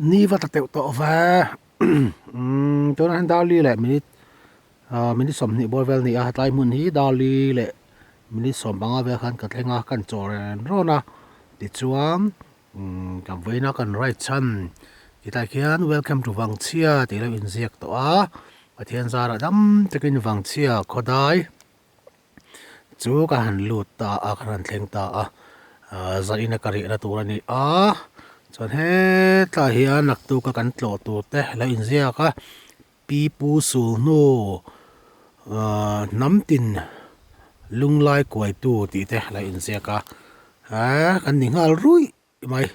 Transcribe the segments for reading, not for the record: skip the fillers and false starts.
ni va ta teu to va to na dali le minute som ni bor vel ni a tai mun hi dali le minute som banga ve khan ka thlenga kan choren rona ti chuan kam veina kan right chan ti ta khian welcome to Wangchia ti lo in ziak to a pathian zara dam takin Wangchia khodai chu ka han lut ta a khan thleng ta a zaina kari na turani a chon he ta hian nak tu ka kan tlo tu te la in ziak a pi pu su no nam tin lunglai kwai tu ti te la in ziak a kan ningal rui mai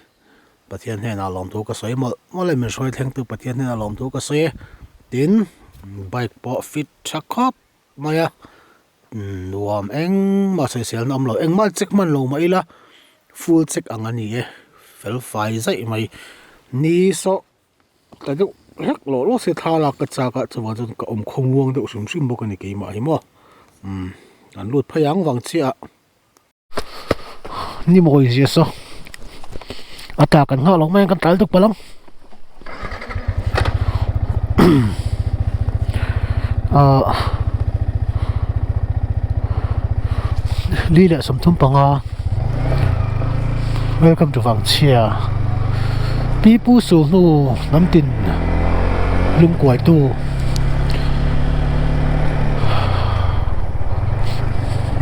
pathian he na lom tu ka soi mo le min soi thleng tu pathian he na lom tu ka soi tin bike po fit thakop maya nuam eng ma sei sel nam lo eng mal check man lo mai la full check angani e fel fai zai mai ni so ta du hek lo se thala ka cha ka chawa jon ka khong wong de usum sim bok ani ke ma hi mo an lut phayang Wangchia ni mo ji so ata kan nga long men kan tal tuk palang Lila samthum panga welcome to Wangchia pipu su nu namtin lung kwai tu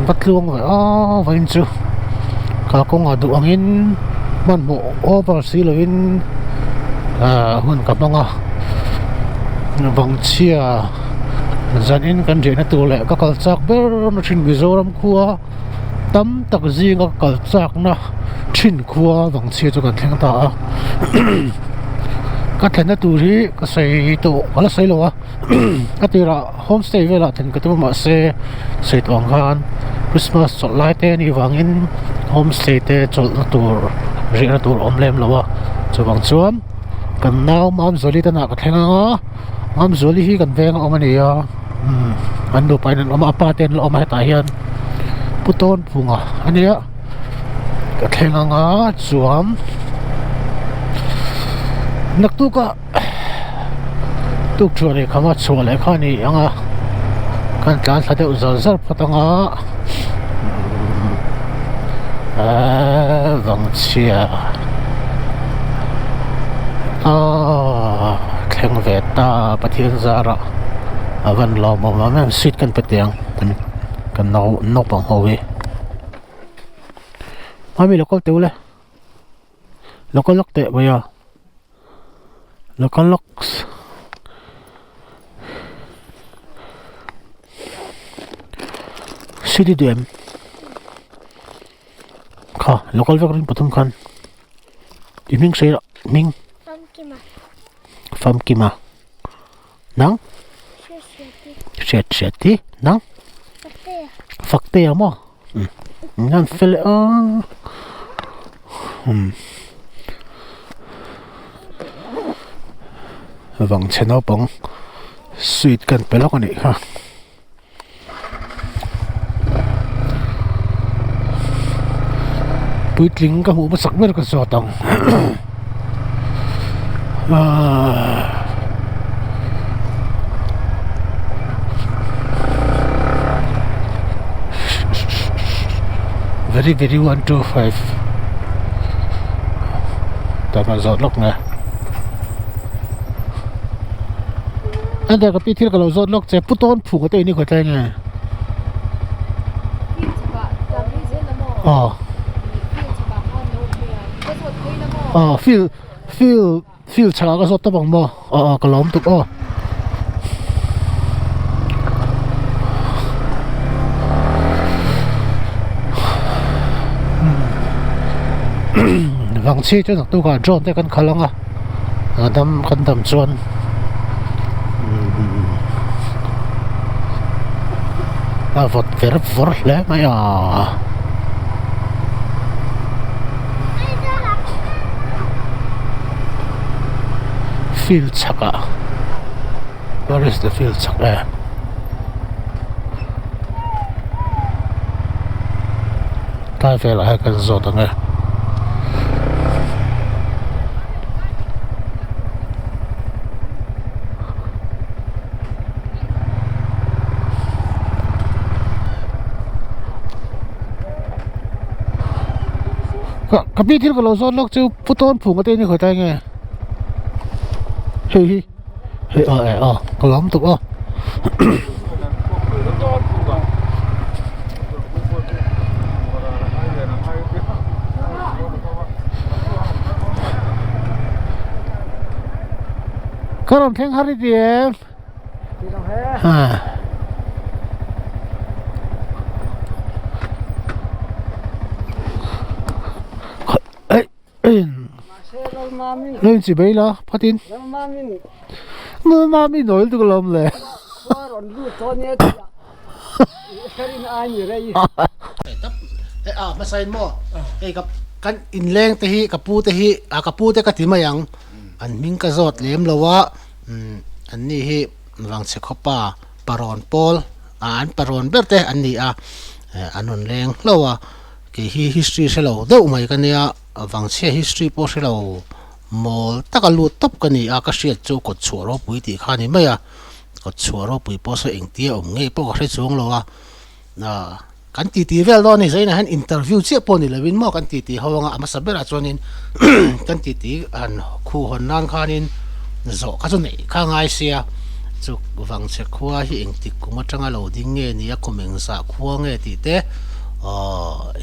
bắt luông vậy vậy chứ cả con ở đủ angin man mo over xí là in hơn cặp đông Wangchia dần in căn chuyện nó tụ lệ các cậu chắc bé nó trên Mizoram khua tấm tắc gì các cậu chắc nó trên khua Wangchia cho cần thằng ta các thằng nó tụ gì cái xây tụ cái là xây lo cái tí là homestay về là thằng cái tụ mà xây tụ ăn Christmas chọn lại tên đi vangin homestay te chọn nó tụ riêng nó tụ lem lo cho bằng chuan cần nào mam zoli ta na cái thằng mam zoli hi kan veng om ani a an do pain om apa ten lo om ta hian puton phunga ania ka thenganga chuam nak tu ka tuk chuani khama chole khani anga kan tlan thade uzal zar patanga Wangchia theng ve ta pathian zara avan lo mo ma sit kan patiang kan no pang howe mami lokal te ule lokal lok te baya lokal loks city dem kha lokal vek rin pathum khan timing sei ming fam kima nang shet nang fakte mo ngan fel Wangchia no pang sweet kan pelok ani ha puitling ka hu masak mer ka so tang very 125 ta ma zot lok na anda ka pithil ka lo zot lok che puton phu ka te ni ko ta nga feel chaka ka zot ta bang mo ka lom tuk Wangchia cho nak tu ka drone te kan khalanga adam kan dam chuan vot ver vor le maya field chaka where is the field chaka ta ve la kan zo ta nga ก็พี่ที่เราซ้อนลกจูพุต้นผูกมาเต้นนี่ข่อยใจไงเฮ้ยก็ล้อมตุกอ่ะก็ลองแข่งฮาริเดียมเล่นสิบไปละพัดินนู่นมามีหน่อยตัวลมเลยมาใส่หม้อไอ้กับกันอินแรงเตะกับปูเตะกับปูเตะกับที่มายังอันมิงกระโดดเลี้ยมแล้วว่าอันนี้ฮิวังเสกป้าปารอนปอลอันปารอนเบอร์เตอันนี้อันนั้นแรงแล้วว่ากี่history เสร็จแล้วเดี๋ยวไม่กันเนี่ยวังเสีย history พอเสร็จแล้วมอลตะกันลุดตบกันนี่ก็เสียจูกดชัวร์รบปุยตีข้านี่ไม่กดชัวร์รบปุยพอเสียเองเตี้ยเงี้ยพอก็เสียจงแล้วว่ากันตีเวลตอนนี้ใช่ไหมฮันอินเตอร์วิวเสียปนนี่เลยวินมอกันตีเขาว่ามาสับเบลาจวนินกันตีอันคู่คนนั่นข้านินโจก็จะนี่ข้างไอเสียจุกวังเช็คว่าที่เองติกุมาจังเราดิ้งเงี้ยนี่ก็เหมือนสักขั้วเงี้ยตีเตะ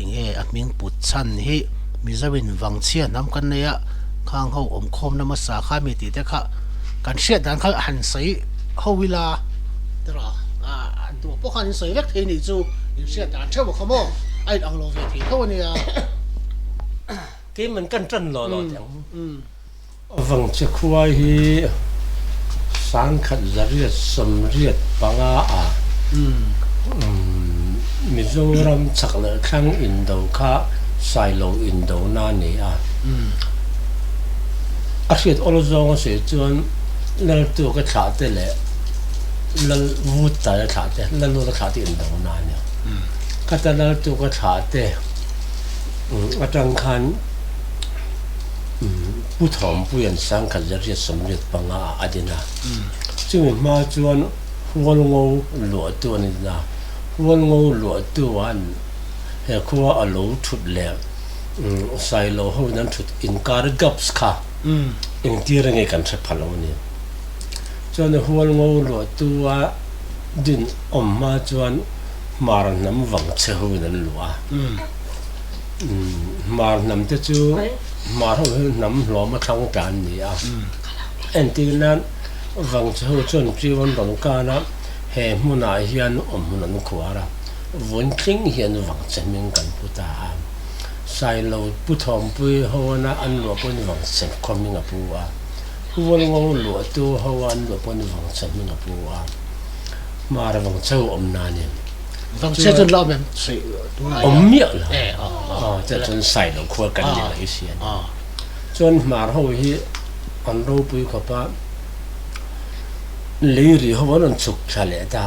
เงี้ยมิงปุดชันที่มีจะเป็นวังเชียน้ำกันเนี่ยข้างเขาคมน้ำมาสาขามีตีเตะค่ะการเสียดันเขาหันใส่เขาเวลาตลอดตัวพวกเขาหันใส่เล็กทีนี่จู有些打车我看嘛，哎，昂罗飞提头呢啊，佢們跟真落點，逢只區去省級日甚日幫มิโซรัมชักเลยข้างอินโดค่ะไซโลอินโดนั่นนี่อาชีพอลจงเสียจวนนั่นตัวก็ขาดได้เลยนั่นวุฒิแต่ขาดได้นั่นรู้ก็ขาดที่อินโดนั่นเนี่ยก็แต่นั่นตัวก็ขาดได้อาจารย์คันผู้ถมผู้ยันสังกัดจะเรียนสำเร็จปังอาดินะจึงมาจวนหัวงูหลวตัวนี่นะหัวงูหลวตัวอันเฮ้ยคือว่าอารมณ์ชุดเลี้ยใส่โลหัวนั้นชุดอินการ์กับสค่ะอินที่เรื่องกันสักพันวันนี้จวนหัวงูหลวตัวดินมาจวนมาร์น้ำวังเชื่อหัวนั้นหลวมาร์น้ำจะจูมาร์หัวน้ำหลวมาทั้งจานนี่เอ็นที่นั้นวังเชื่อจนจีวันบังกานะเฮมุนาเฮียนมุนันขวาระวันทิ้งเฮียนวังเชื่อมิงกันพุทธาใส่เราพุทธอมปุยหัวนะอันหลวปนวังเชื่อความมิงปัวหัวงงหลวตัวหัวอันหลวปนวังเชื่อมิงปัวมาระวังเชื่อนานี่วังเชื่อจนเราแบบเมียละจะจนใส่เราขวกันเนี่ยไอเสียนจนมาหัวที่อันรูปุยขบ้าลีรีเขาว่านั่นสุกชาเลตา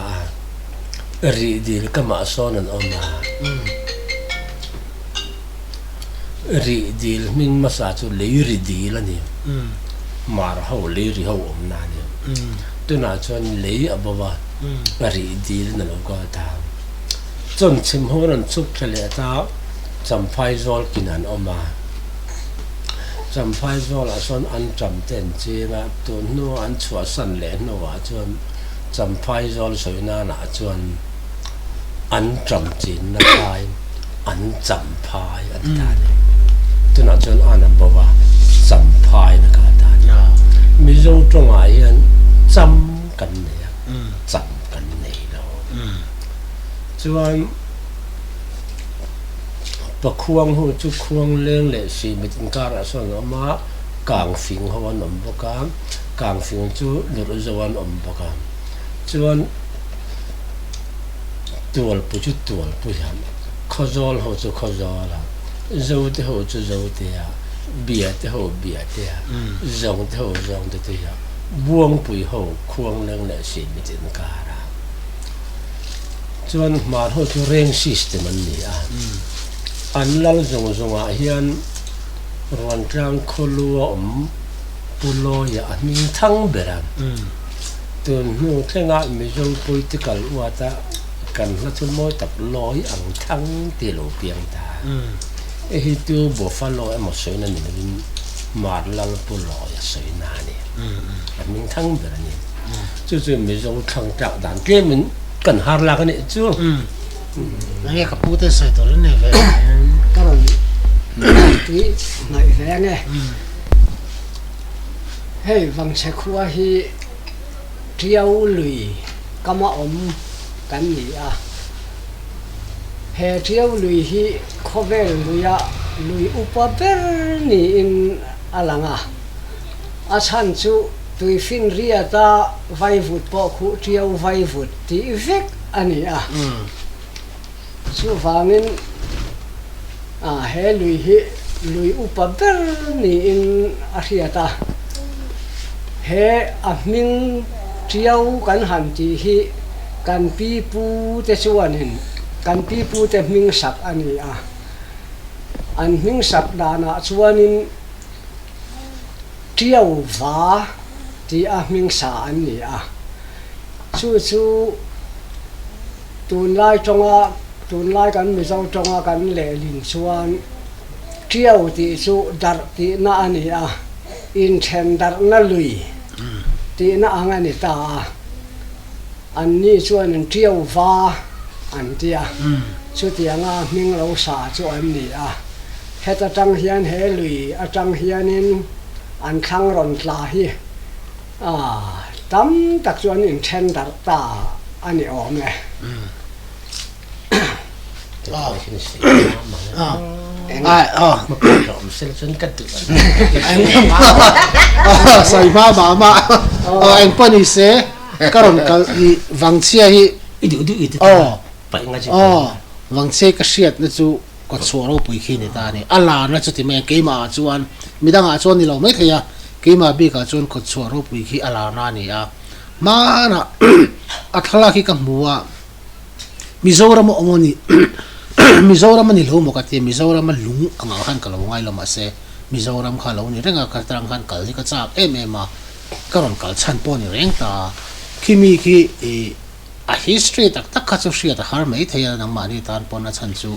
รีดีลก็มาซ้อนนั่นออกมารีดีลมิงมาสาจุลีรีดีละนี่มาเขาลีรีเขาอมนานี่ตัวน่าจนลีอับวารีดีลนั่นเราก็ตามจนชิมเขานั่นสุกชาเลตาจำไฟโซลกินนั่นออกมาจำไฟโซลส่วนอันจำเต็นจีมาตัวนู้อันชัวสันเลนว่าจวนจำไฟโซลสวยน่าหนาจวนอันจำจีนนะพายอันจำพายอันตาเนี่ยตัวนั้นจวนอันนั้นบอกว่าจำพายนะก็ตาเนี่ยมีรู้ตรงไหนอันจำกันเนี่ยจำกันเนี่ยเนาะจวนปะควงหูจุควงเลี้ยงเละสีมิตรการะส่วนออกมากางฟิงเขาวันอมปะการกางฟิงจุหลุดจวนอมปะการจวนตัวปุจุตัวปุยันข้าจอลเขาจุข้าจอละเจ้าที่เขาจุเจ้าที่อะเบียที่เขาเบียที่อะจงที่เขาจงที่อะบ่วงปุยเขาควงเลี้ยงเละสีมิตรการะจวนมาเขาจุเร่งซิสเต็มมันนี่อันลัลจงเฮียนรวนจางคลัวปุโลยามิงทั้งเบรันตัวนู้นแค่งานมิจง political ว่าแต่กันละทุนมวยตับลอยอังทั้งตีโลเปียงตา hi tu buffalo em một sợi này mình mà là pulo ya sợi nani mình thăng về này chú chú mình dùng thăng trạng đàn kia mình cần hard là cái này chú nghe cái bút để sợiตัวnày về các bạn tí này về nghe hey vang sẽ khua hi triêu lùi cam cái gì à he triêu lùi hi khovel lùi upaber ni in alanga achan chu tui fin ria ta vai vut po khu triêu vai vut ti vek ani a chu wangin he lùi upaber ni in ariata he aming triêu kan han ti hi kan pi pu te chuanin kan pi pu te ming sak ani a an ming sak dana chuanin triêu va ti a ming sa ani a chu tun lai kan mi zo tonga kan le lin chuan triêu ti chu dar ti na ani a in then dar na lui ti na angani ta an ni chuan triêu va an tia chu tianga ming lo sa chu an ni a heta tang hian he lui a tang hianin an thang ron tla hi tam tak chuan in then dar ta ani om le sai ma anh pani se karon kal I wang chia hi wang che ka siat na chu ko choro pui khi ni ta ni ala na chu ti me ke ma chuan midanga chuan ni lo mai theya ke ma bi ka chuan ko choro pui khi ala na ni a ma na athala ki ka muwa mizoram omoni mizoram ni lo mo ka ti mizoram lung anga khan ka lo ngai lo ma se mizoram kha lo ni renga ka trang khan kal ni ka chak ma karon kal chan po ni reng ta kimi ki a history tak tak kha chu hria ta har mai theya nang ma ni tan pon na chan chu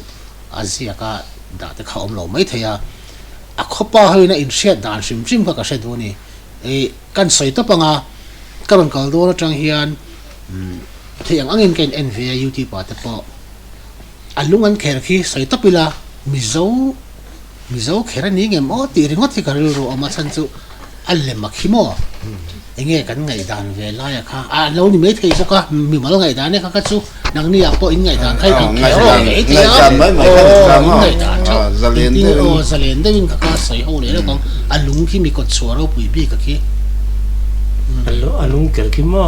azia ka da te kha om lo mai theya a khopa hoina in hriat dan sim sim ka se do ni kan soi to panga karon kal do na tang hian thiang angin ken envia youtube pa te po alungan kher khi soi to pila mizo khera ni ngem o ti ringot ti karu ro ama chan chu alle makhimo enge kan ngai dan ve la ya kha lo ni me thei so ka mi mal ngai dan ne kha chu nang ni ya po in ngai dan khai kan ngai dan mai ngai dan zalen de win kha sai ho le ko alung ki mi ko choro pui bi ka ki alung ker ki ma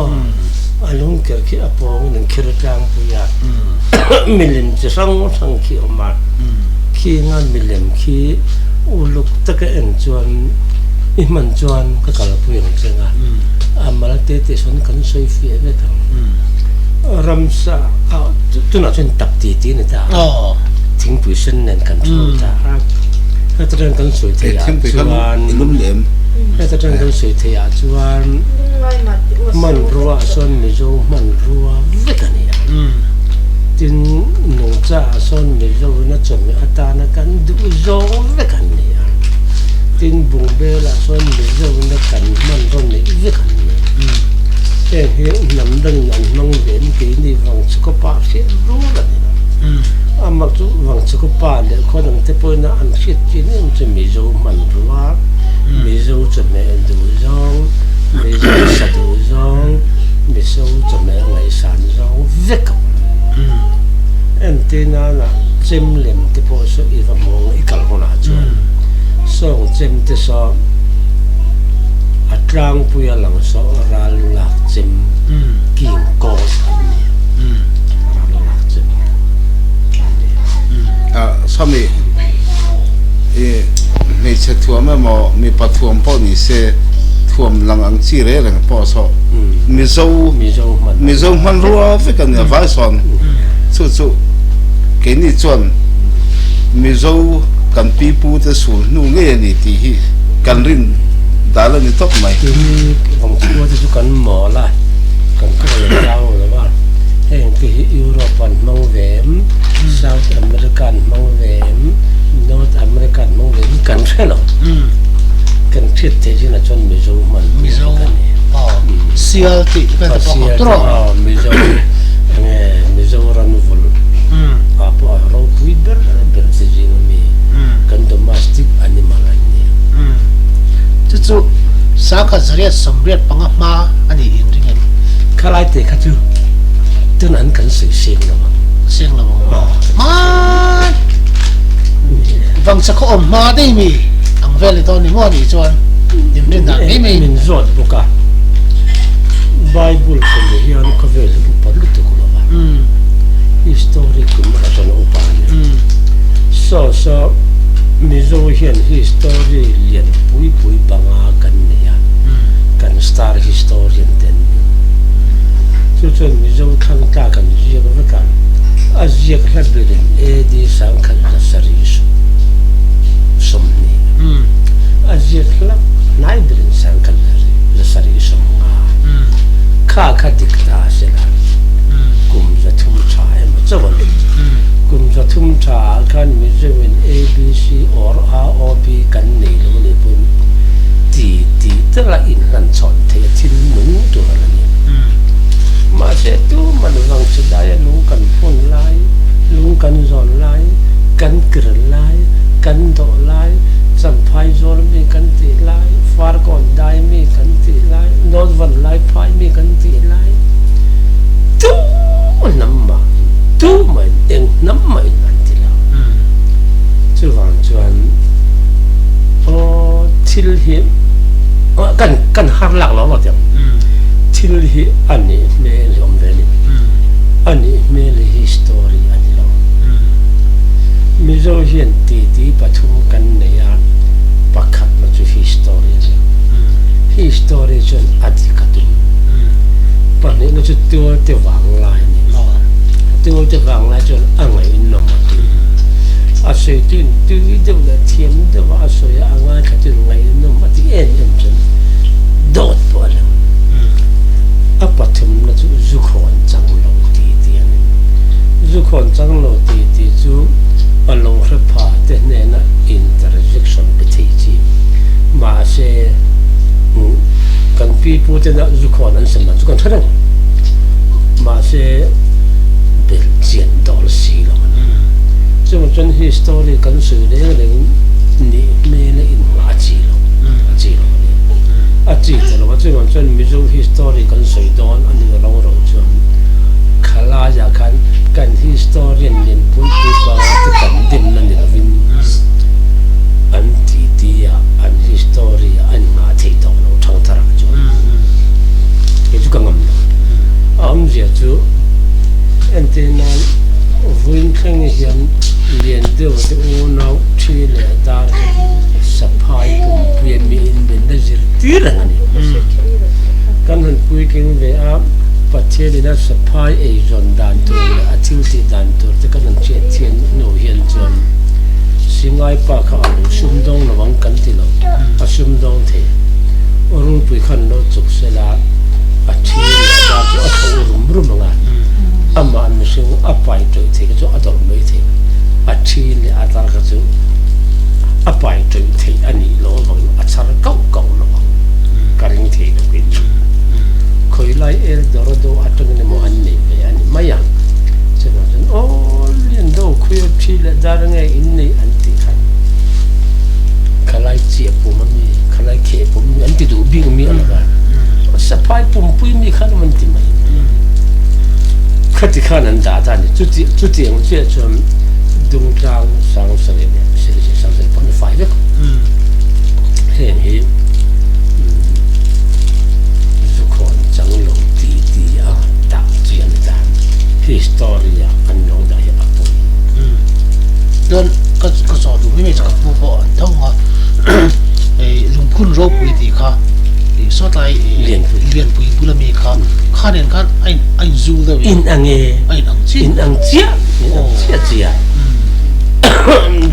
alung ker ki apo nang khir tang pu ya milim chi sang ki oma ki ngan milim ki uluk ta ka en chuan I man chuan ka kala pu yong chenga amala te son kan soi fi ve thang ramsa tu na chen tak ti ni ta thing pu sen nen kan chu ta ha ta kan soi the ya chuan lum lem ha ta kan soi the ya chuan man ruwa son mi zo man ruwa ve kan ya tin nong cha son mi zo na chom ata na kan du zo ve kan ya tin bung be la son mi zo na kan man ron ni ve kan he nam dang nan mang ven ke ni wang chu pa se ru la ni ama chu wang chu pa le ko dang te po na an shit chi ni chu mi zo man ruwa mi zo chu me du zong mi zo sa du zong mi zo chu me ngai san zong ve kan antena na chem lem te po so I va mo I kal hona chu so chem te so atlang pu ya lang so ral la chem king ko ral la chem sami me che thuam mo mi pa thuam po ni se thuam lang ang chi re lang po so mi zo man ruwa fe kan ya vai son chu ke ni chuan mi zo kan pi pu te su nu nge ni ti hi kan rin dala ni top mai ni vong chu te kan mo la kan ko le lao la ba heng ki European mang vem South American mang vem North thiết thế chứ là cho mizo mình mizo sial ti cái đó có trò mizo ran vol apa ro puiber ber sejin mi kan domestic animal ani chu sa ka zariat samriat pangama ani in ringan kalai te kha chu tun an kan sing la ma vang sa ko om ma dei mi ang vele to ni mo ni chuan nim rin da mi min zot buka bible ko le hian ko vele bu palu to ko ba history ko ma so no pa ni so mizo hian history lian pui banga kan ne ya kan star historian ten chu mizo khang ta kan ji ba kan azia kha bedin e di sang kan la saris somni azia kha nai bedin sang kan la saris somma kha dikta sela kum za thum cha em chawan kum za thum cha kan mizo in abc or rob kan nei lo le pun ti ta la in lan chon the thin nu to la ni mà sẽ tu mà nó rằng sự đại lũ cần phun lai lũ cần giòn lai cần kır lai cần đổ lai sắm phai giòn mi cần tị lai phar còn đại mi cần tị lai nốt vần lai phai mi cần tị lai tu mà em nắm mà anh tị lao chứ vàng chuan thiêu hiểm cần har lạc nó là tiếng thiêu hi ani me lom veli ani me le history ani lo mizo hian ti pathum kan ne ya pakhat na chu history chon adikatum pani na chu te wang lai ni te wang lai chon angai no ma a se tin tu de la thiam de wa so ya angai khatin ngai no ma ti en chon dot bola a pathum na chu zukhon changlo ti ani zukhon changlo ti chu along rapa te ne na interjection between chi ma se kan pi pu te na zukhon an sem chu kan tharang ma se bel chien dol si lo chu chon history kan su le ni me le in ma chi lo a chi te lo chu chon mizo history kan soi don ani lo ro chon khala ya kan historian lin pui ba te kan dim na ni vin an ti ya an history an ma thei to lo thang thara chu ke chu kangam am je chu antena vuin khang hian lian de te o nau thi le dar sapai pum pui mi in ben da zir tirang ani kan han pui king ve a pathian na sapai e zon dan tu a thil ti dan tu te kan an che thian no hian chon singai pa kha lu sum dong lo wang kan ti lo a sum dong the oru pui khan no chuk sela a thi da chu a tho rum rum nga ama an mising a pai tu the chu a dor mai the a thi le a tar ka chu a pai tu the ani lo wang a char kau lo wang karing the no kin khoi lai el dorado atang ne mo an ne ve ani maya chena chen o lien do khoi thi le dar nge in nei an ti khan khalai chi pu ma mi khalai khe pu mi an ti du bing mi an ga sa pai pum pui mi khan man ti mai khati khan an da ta ni chu ti ang che chon dung trang sang sa le sang sa pon fai ve hen hi changlong ti a da chian dan historia an lo da ya apo don ka so du mi ka pu bo thong ha e lung khun ro pui ti kha e so tai lian pui bula mi kha nen kha ai zu da in ange ai nang chi chia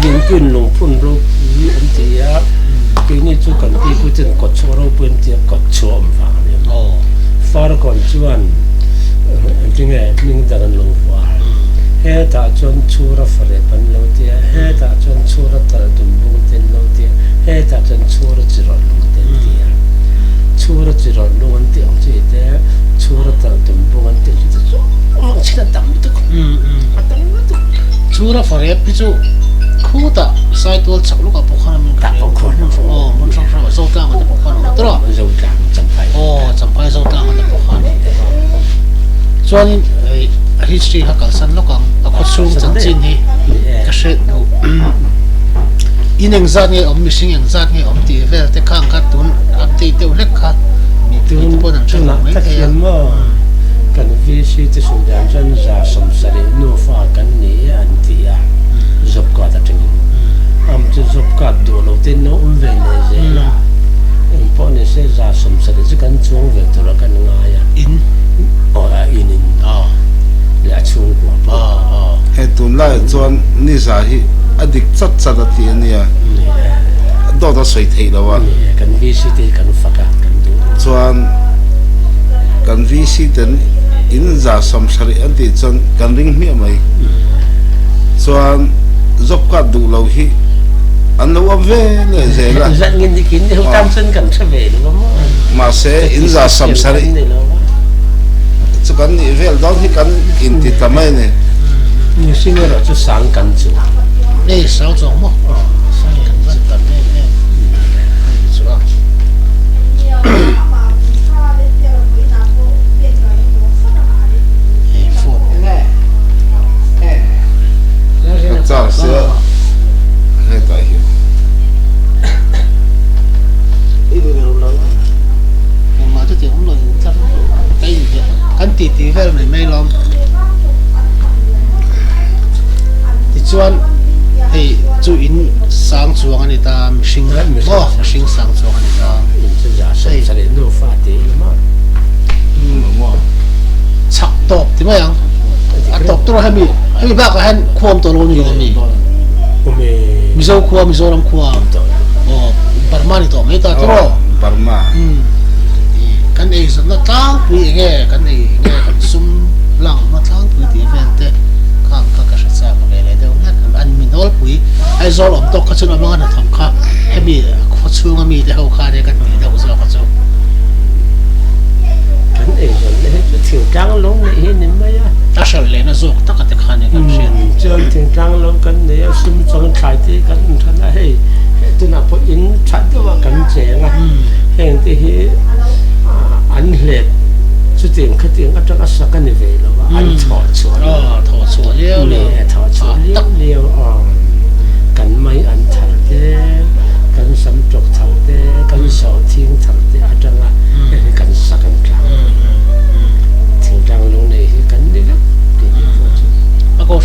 din kun lung phun ro ni an ti ya ke ni chu kan ti pu chen ko choro pun ti ko chom fa ni far kon chuan tinge ning daran lo wa he ta chon chura fare pan lo tia he ta chon chura tar dum bu ten lo tia he ta chon chura chiro lo ten tia chura chỉ rồi luôn anh tiếng chỉ thế chura tao tụm bông anh tiếng chỉ thế ông chỉ là tắm được tắm được chura phải ép ví dụ khu ta sai tuột chọc lúc gặp bốc khăn mình tắm bốc khăn mình xong rồi dâu ta mà bốc khăn đó đó dâu ta chấm phai chấm phai dâu ta mà bốc khăn cho nên history học cả sân lúc còn có xuống chân chín thì cái sự in anh giác nghe ông mình anh giác nghe ông thì về tới khang cắt tuấn áp thì tiêu lek cắt tuấn bữa nào chơi làm mấy cái mà cần vi sĩ thì số đàn chân ra sầm sài nô pha cần ní anh thì giúp cả ta trình chỉ giúp cả đồ lâu tiên nó về này dễ em bỏ này sẽ ra sầm sài chỉ cần chuông về tôi là cần ngay in in là chuông của he tun lai chuan ni za hi adik chat chat ati ania do ta soi thei lawa kan vi si te kan faka kan du chuan kan vi si ten in za som sari anti chuan kan ring mi mai chuan zop ka du lo hi an lo ave le ze la zan ngin dikin ni tam sen kan sa ve lo ma se in za som sari chu kan ni vel dong hi kan in ti tamai ne ni singa ro chu sang kan chu đây sáu chỗ mà sang cần vẫn cần đây chỗ phụ cha se he ta hi mà tôi chỉ không lời chắc cái gì vậy anh tì về này mấy lắm thì chuan thì chú in sáng chuông anh ta sinh sinh sáng chuông anh ta in chu ja sai sa le no fa te ma chặt top thì mấy anh top tôi hay bị bác cái hắn khuam tôi luôn rồi mi dâu khuam mi dâu làm khuam Burma thì mấy ta tôi Burma cái này nó tăng quý nghe cái này nghe cái sum lăng nó tăng quý thì về thế khang cái sự sao cái này đâu nhất anh mình nói quý ai do làm tốt cái chuyện mà anh làm khác hay bị khó chịu mà mình để hậu khai để cái gì đâu sao khó chịu kan e rồi le thiu trang long ne hin nem mai ta sẽ lấy nó giúp tất cả các khán này cái chuyện chơi thiu trang long kan ne sum chong khai te kan thana hey tu na po in chat do kan che nga hen te hi an le chu tiền khát tiền ở trong asa kan về lo an thọ chuo thọ chuo liêu le thọ chuo liêu kan mai an thal te kan sam chok thal te kan so thing thal te ở trong kan sa kan trang thiu trang long ne hi kan đi lắm ako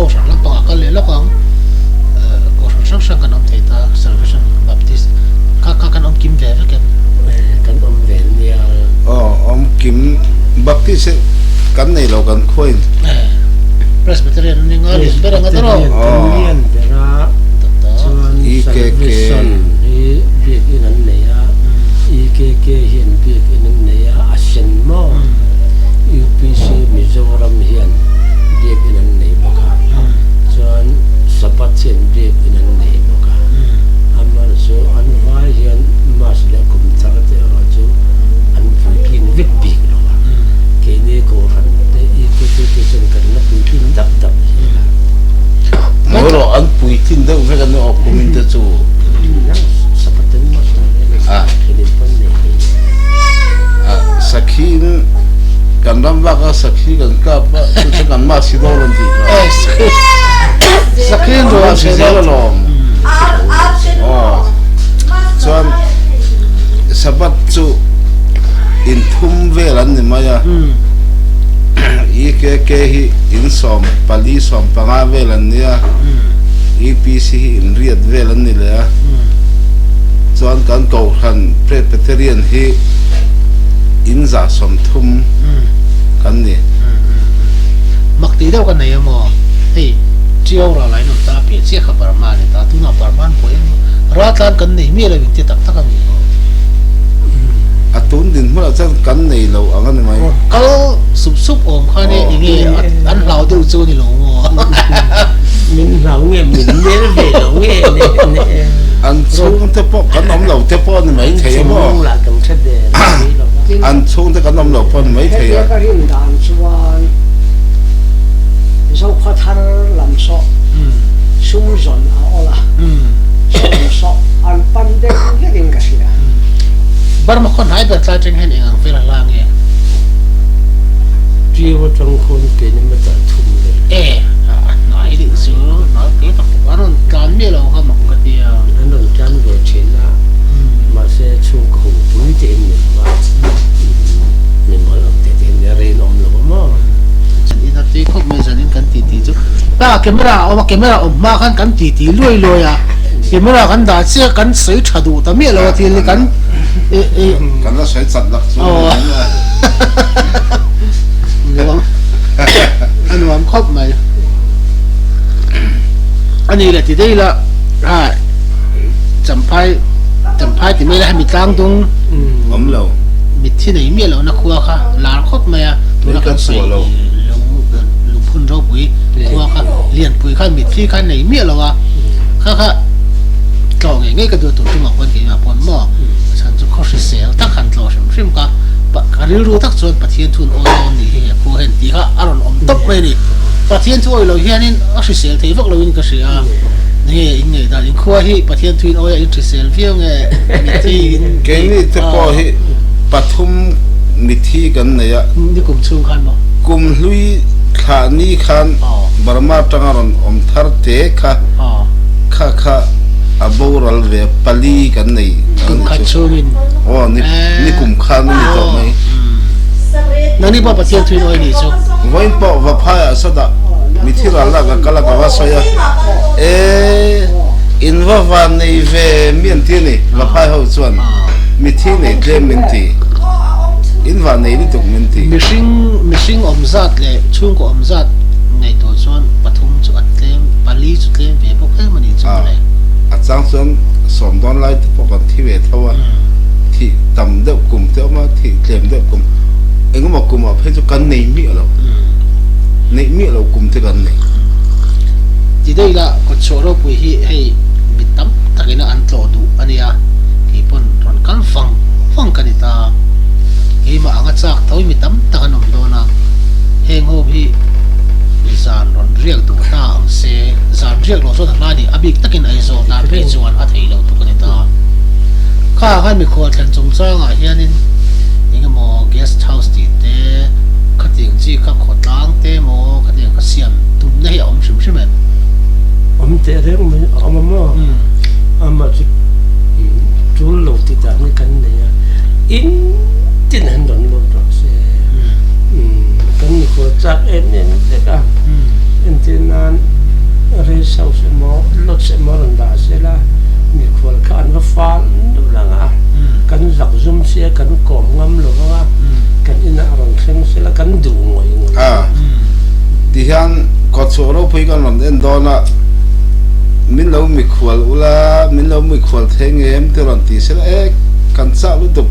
sa lang pa ka le la kang ko sa sang kan om thei ta Salvation Baptist ka kan om kim ve ke kan om ve nia om kim baptist kan nei lo kan khoin Presbyterian ni nga rin pero nga taro Presbyterian pera chuan Salvation hi biak in an neya IKK hian biak in an neya Asian mo UPC Mizoram hian biak in an nei boka chuan Sabat hian biak in an nei boka amar so an vai hian mas le kum tharte ro chu an phukin vik bik lo ke ni ko ran te IKK ke chen kan na phukin dap dap mo ro an pui tin deuh ve kan no kumin te chu Sabaten mas kinin pan ne sakhin kan ram va ka sakhi kan ka pa chu kan ma si do lan ti sakin ro ro si do lo chuan sabat chu in thum ve lan ni maya IKK hi in som pali som panga ve lan nia EPC hi in riat ve lan ni le chuan kan ko han Presbyterian hi in za som thum kan ni mặc tí đâu cái này mà thì chiều ra lại nó ta bị chiếc khắp Burma này ta tu nào Burma bồi ra tan cái này mi là việc tắc tắc cái gì atun din mo chan kan nei lo ang ani mai kalau sup sup om khai này nghe ăn lao tiêu chu ni lo mà mình nào nghe mình nhớ về đâu nghe nè anh xuống thế po cái nấm lẩu thế po mấy thế po là cầm chất để anh xuống thế cái nấm lẩu po mấy thế à cái hiện đàn xuân sau khoa thar làm so sung dọn à ola so an pan de cái gì cái gì bar ma kon hai da tla cheng hen ang vela lang e chia vào trong khuôn cái nhưng mà ta thùng đấy e nói định số nói cái tập quán can mi lo ha ma ka ti anh nói chán về chuyện đó mà sẽ chung cùng túi tiền mình mà mình mới làm tiền nhà riêng ông là mà ina ti khop me zanin kan ti ti chu ta camera ma kan ti ti loi ya camera kan da che kan sei thadu ta mi lo ti li kan cái nó sẽ chặt lắc xuống anh làm khóc mày anh này là thì đây là chấm phai thì mới là mình tăng tung ấm lẩu mình thi này miệng là nó khua kha là khóc mày tôi là cái sợi lồng phun rau bụi khua kha liền bụi kha mình thi kha này miệng là kha trò ngay cái đồ tụi chúng quan cái mà bọn mò sản xuất khó xử sẹo tắc hẳn lo xem cả cái rượu tắc chọn bát thiên thun ôi này hè cô hẹn tí cả ăn ổn tốc về đi bát thiên thun ôi lo hiền nên ác xử sẹo thấy vất lo in cái gì à này người ta in khoa hi bát thiên thun ôi in xử sẹo phiêu nghe thì cái này thế po hi bát thum mít thi cái này à đi cùng chung khăn mà cùng lui khá ni khan Burma tangaron thar te kha aboral về pali cái này cùng khăn chung in ni cùng khan ni to mai nãy đi bát thiên thun ôi đi chứ vậy po và phai sao đó mít thi là cái kala cái vad säger invavan này về miền thiên này và phai hậu chuan mít thi này đem miền thi invavan này đi tục miền thi missing omzat le chung ko omzat ngày to chuan pathum chu atlem pali chu tlem ve bok em ani chu le a chang chuan som don lai te pok thi ve thawa thi tam deuh kum te ma thi tlem deuh kum engma kum a phe chu kan nei mi lo kum te kan nei ti dei la ko choro pui hi hei mitam takina an tlo du ania ki pon ron kan fang kanita ki ma anga chak thoi mitam takanom dona heng ho hi zan ron riak du ta ang se zan riak lo so thla ni abik takin ai zo ta pe chuan a thei lo tu kanita kha mi kho thlan chung changa hianin engemaw guest house ti te khating chi kha khotlang te mo khating ka siam tum nei om shim em ông thế đấy ông mà chỉ chú lột thì ta mới cắn này in tin hành động lột rồi sẽ cắn như của chắc em thế cả em tin anh rồi sau sẽ mò lột sẽ mò lần đã sẽ là như của cái anh nó phá đúng là ngã cắn giặc zoom sẽ cắn còm ngâm rồi ngã cắn in rằng xem sẽ là cắn đủ ngồi thì hiện có số đâu phải con làm đến đó là mình lâu mi khual ula mình lâu mi khual theng em te ron ti sel kan sa lu tuk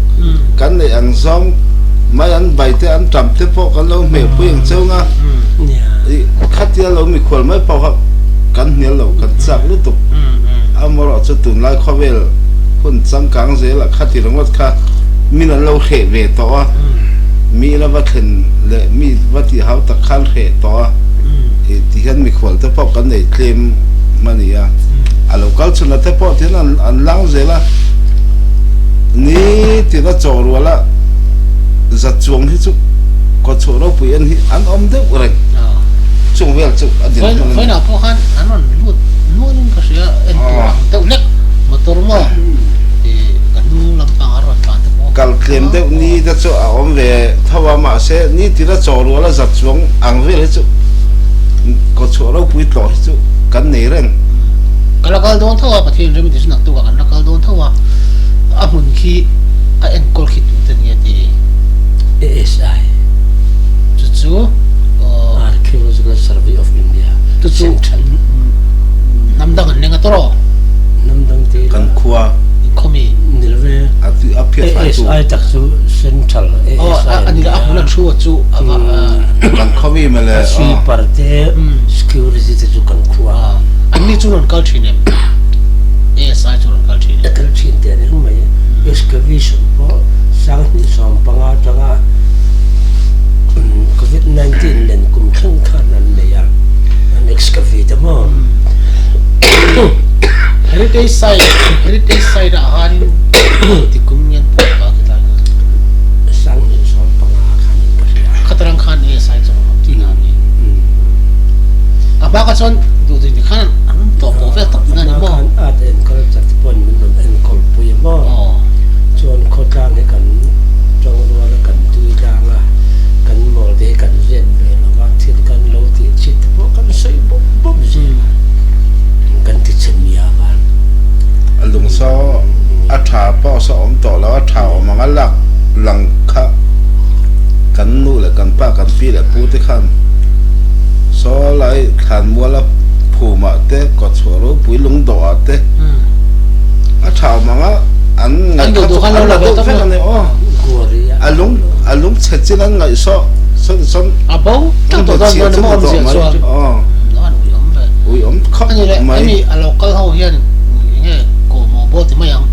kan le ang zong mai an bai te an tram te po kan lâu me puing cheu nga khat ya lâu mi khual mai pau ha kan hnial lo kan sa lu tuk amoro chu tun lai khovel hun chang kang je la khati rongot kha min an lo khe ve to a mi la va thlen le mi va ti hau ta khal khe to a ti han mi khual te po kan nei claim mania a local chuna te po tin an lang zela ni ti da chor wala za chuang hi chu ko choro pu an om de ure chung vel chu adin foi na po han anon lut nun ka sia en tu te lek motor mo kan nu lam pang aron pa te po kal klem de ni da chu a om ve thawa ma se ni ti da chor wala za chuang ang vel chu ko choro pu to chu kan nei ren kalakal don thawa pathin remi dis nak tu ka kalakal don thawa amun khi a en kol khit tu ten ye ti ASI chu Archaeological Survey of India tu Central namdang an lenga toro namdang te kan khua khomi nilve atu apia fa tu ASI tak su Central ASI ani la akula chu kan khomi mele si parte security te chu kan khua chu non culture nem ASI chu non culture nem kal chin te ne mai excavation po sang ni som panga tanga COVID-19 len kum khang khan an ne ya an excavate mo heritage site a hanin ti kum nyen pa ka ta sang ni som panga khan ni pa khatarang khan ASI chu ti na ni aba ka chon du ti khan an to po ve to na ni mo at en kal chat pon min non en kol pu ye mo chon kho tang he kan chong ro la kan tu tang la kan mo de kan zen be la wa thil kan lo ti chit po kan sei bo bo ji kan ti chen ya ba lung so a tha po so om to la a tha om nga lak lang kha kan nu le kan pa kan pi le pu te khan so lai khan mo la phu ma te ko choro pui lung do te a tha ma nga an ngai kha to kan la to fe kan ne o Korea alung che chin an ngai so abo ta to da no mo ji so o no ui om ve ui om kha ani le mai ani a local ho hian nge ko mo bo ti mai ang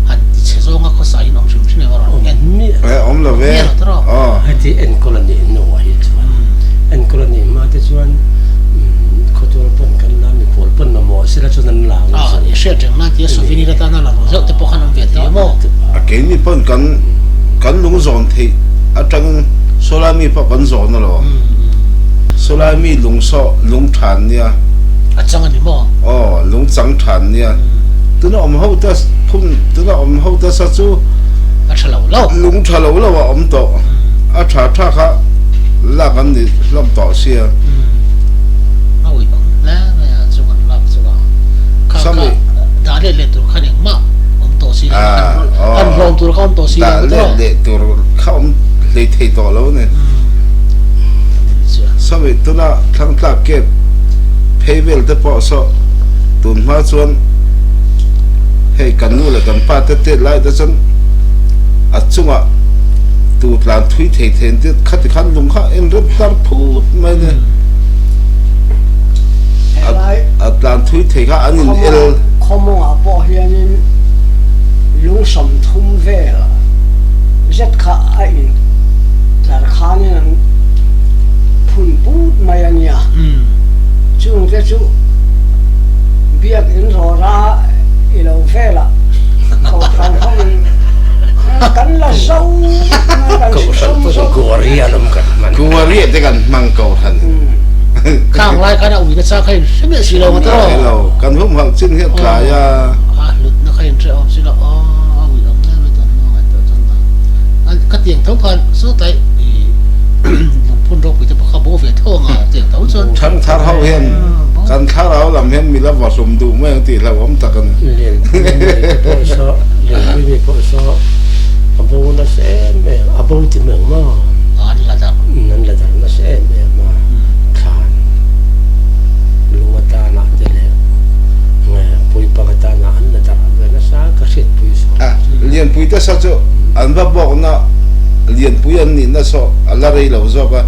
han ti che zo nga ko sai nom shim shim wa ron ngen mi om la ve o hati en colony no wa hi chuan en colony ma te chuan khotor pon kan na mi pol pon na mo sira chuan an la a ye she teng na ti so vini ra ta na la zo te po khan am ve ti mo a ke ni pon kan lung zon the a tang solami pa kan zon lo solami lung so lung than nia a chang ani mo o lung chang than nia tu na om ho ta phun tu na om ho ta sa chu a thalo lo lung thalo lo wa om to a tha kha la kan ni lam to sia a ui om la ya chu kan lap chu ka ka da le tu khan eng ma om to si an ron tu ka om to si da le tu kha om le thei to lo ne sabe tu na thang ta ke payvel te po so tun ma chuan hei kan nu le kan pa te lai ta chan a chunga tu plan thui thei then te khat khan lung kha en rep tar phu mai ne a plan thui thei kha anin el khomong a po hianin lung som thum ve zet kha a in tar khanin phun put mai ania chung te chu biak in ro ra i lo ve la ko kan khom kan la zau kan som Korea lum kan man ku ri te kan mang ko than kang lai ka na ui na cha khai shime si lo ma to hello kan hum hang chin he tla ya a lut na khai tre om si lo a ui om na me to no ma to chan na an ka tieng thau khan so tai phun ro pi te kha bo ve thong a tieng thau chon thang thar hau hian kan thar hau lam hian mi la wa sum du me ti la om ta kan len po so len mi po so abo na se me abo ti me ma an la da nan la dar na se me ma khan lu ta na te le nge pui pa ta na an la dar ve na sa ka set pui so à liền pui ta sa cho an ba bok na liền pui an ni na so ala rei lo zo ka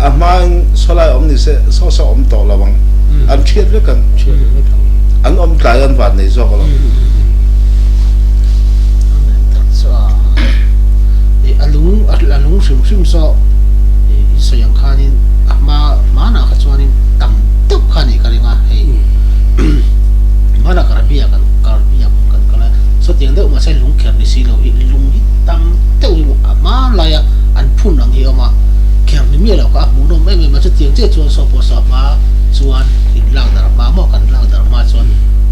a mang so lai om ni se so om to la bang an thiet le kan che le kan an om tlai an van nei zo ka lo so e alung sim so e so yang khanin ma na kha chuanin tam tuk khani karinga hei mana karabia kan kala so tiang de ma sai lung kher ni si lo hi lung hi tam teu hi ama la ya an phun ang hi ama kher ni mi lo ka mu no me ma chu tiang che chuan so po sa ma chuan in lang dar ma mo kan lang dar ma chuan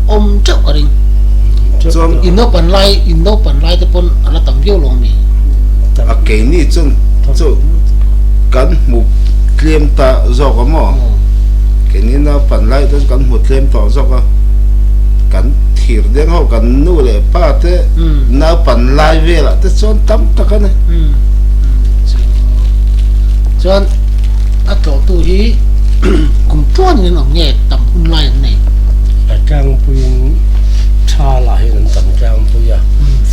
om chau karing chon in no pan lai te pon ala tam vio lo mi a ke ni chun chu kan mu klem ta zo ka mo ke ni na pan lai ta kan mu klem to zo ka kan thir deng ho kan nu le pa te na pan lai ve la te chon tam ta kan ne chuan a to tu hi kum chuan ni ngam nge tam hun lai nei a tang pui tha la he nan tam tang pui ya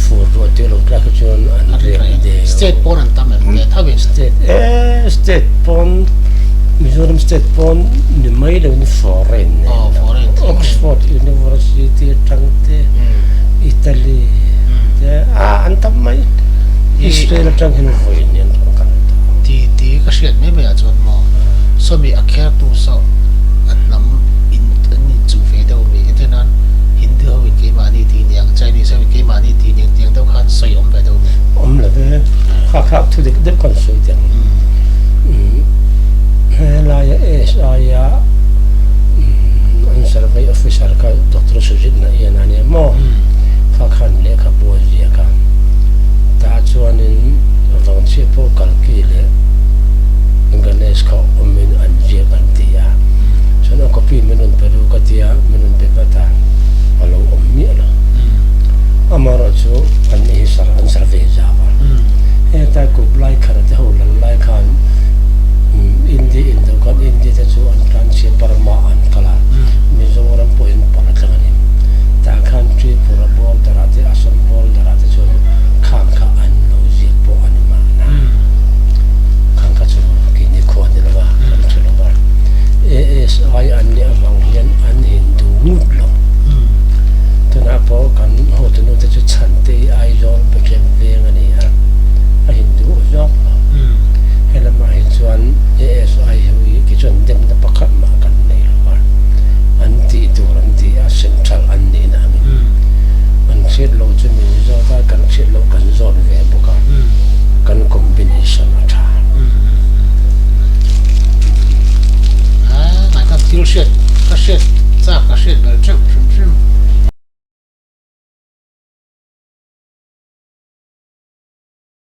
for ro te lo tra ka chon an re de state pon an tam e thawen state pon Mizoram state pon ni mai lo ni foreign foreign Oxford University tangte Italy te an tam mai Israel tang hin voin yan kan ti ka hriat me a chuan mo so mi a kher tu so an nam in ni chu ve do mi intenan hindi ho in ke mani ti niang Chinese ho in ke mani ti niang tiang do khan soi om ve do mi la ve kha kha thu de kon soi tiang